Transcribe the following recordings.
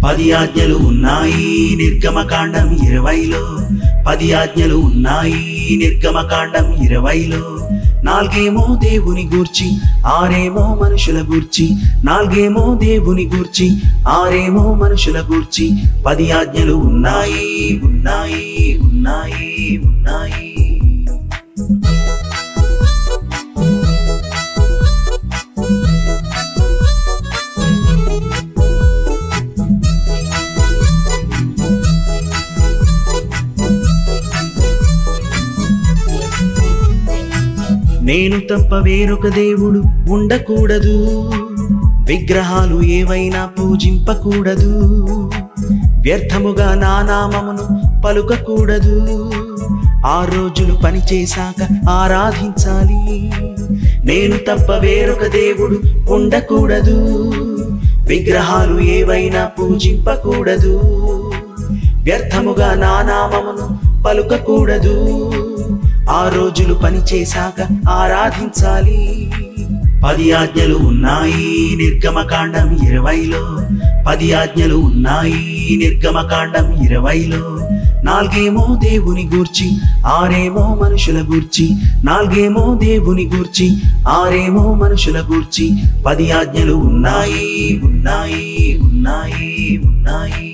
10 ఆజ్ఞలు ఉన్నాయి నిర్గమకాండం 20లో 10 ఆజ్ఞలు ఉన్నాయి నిర్గమకాండం 20లో 4 దేవుని గూర్చి 6 మనుషుల గూర్చి 4 దేవుని గూర్చి 6 మనుషుల గూర్చి 10 ఆజ్ఞలు ఉన్నాయి ఉన్నాయి ఉన్నాయి ఉన్నాయి నేను తప్ప వేరొక దేవుడు ఉండకూడదు, విగ్రహాలు ఏవైనా పూజింపకూడదు, వ్యర్థముగా నా నామమును పలుకకూడదు, 6 రోజులు పని చేశాక ఆరాధించాలి. నేను తప్ప వేరొక దేవుడు ఉండకూడదు, విగ్రహాలు ఏవైనా పూజింపకూడదు, వ్యర్థముగా నా నామమును పలుకకూడదు, 6 రోజులు పని చేశాక ఆరాధించాలి. 10 ఆజ్ఞలు ఉన్నాయి నిర్గమకాండం 20లో 10 ఆజ్ఞలు ఉన్నాయి నిర్గమకాండం 20లో 4 దేవుని గూర్చి 6 మనుషుల గూర్చి 4 దేవుని గూర్చి 6 మనుషుల గూర్చి 10 ఆజ్ఞలు ఉన్నాయి ఉన్నాయి ఉన్నాయి ఉన్నాయి.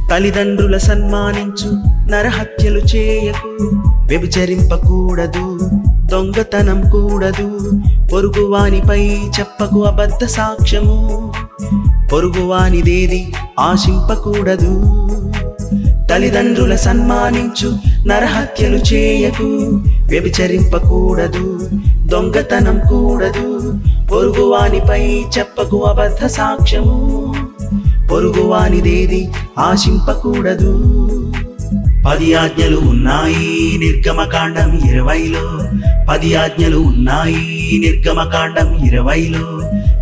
తల్లిదండ్రుల సన్మానించు, నరహత్యలు చేయకు, వ్యభిచరింపకూడదు, దొంగతనం కూడదు, పొరుగువానిపై చెప్పకు అబద్ధ సాక్ష్యము, పొరుగువానిదేది ఆశింపకూడదు. తల్లిదండ్రుల సన్మానించు, నరహత్యలు చేయకు, వ్యభిచరింపకూడదు, దొంగతనం కూడదు, పొరుగువానిపై చెప్పకు అబద్ధ సాక్ష్యము, పొరుగువానిదేది ఆశింపకూడదు. 10 ఆజ్ఞలు ఉన్నాయి నిర్గమకాండం 20లో 10 ఆజ్ఞలు ఉన్నాయి నిర్గమకాండం 20లో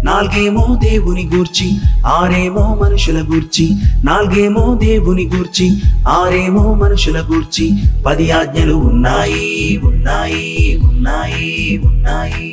4 దేవుని గూర్చి 6 మనుషుల గూర్చి 4 దేవుని గూర్చి 6 మనుషుల గూర్చి 10 ఆజ్ఞలు ఉన్నాయి ఉన్నాయి ఉన్నాయి ఉన్నాయి.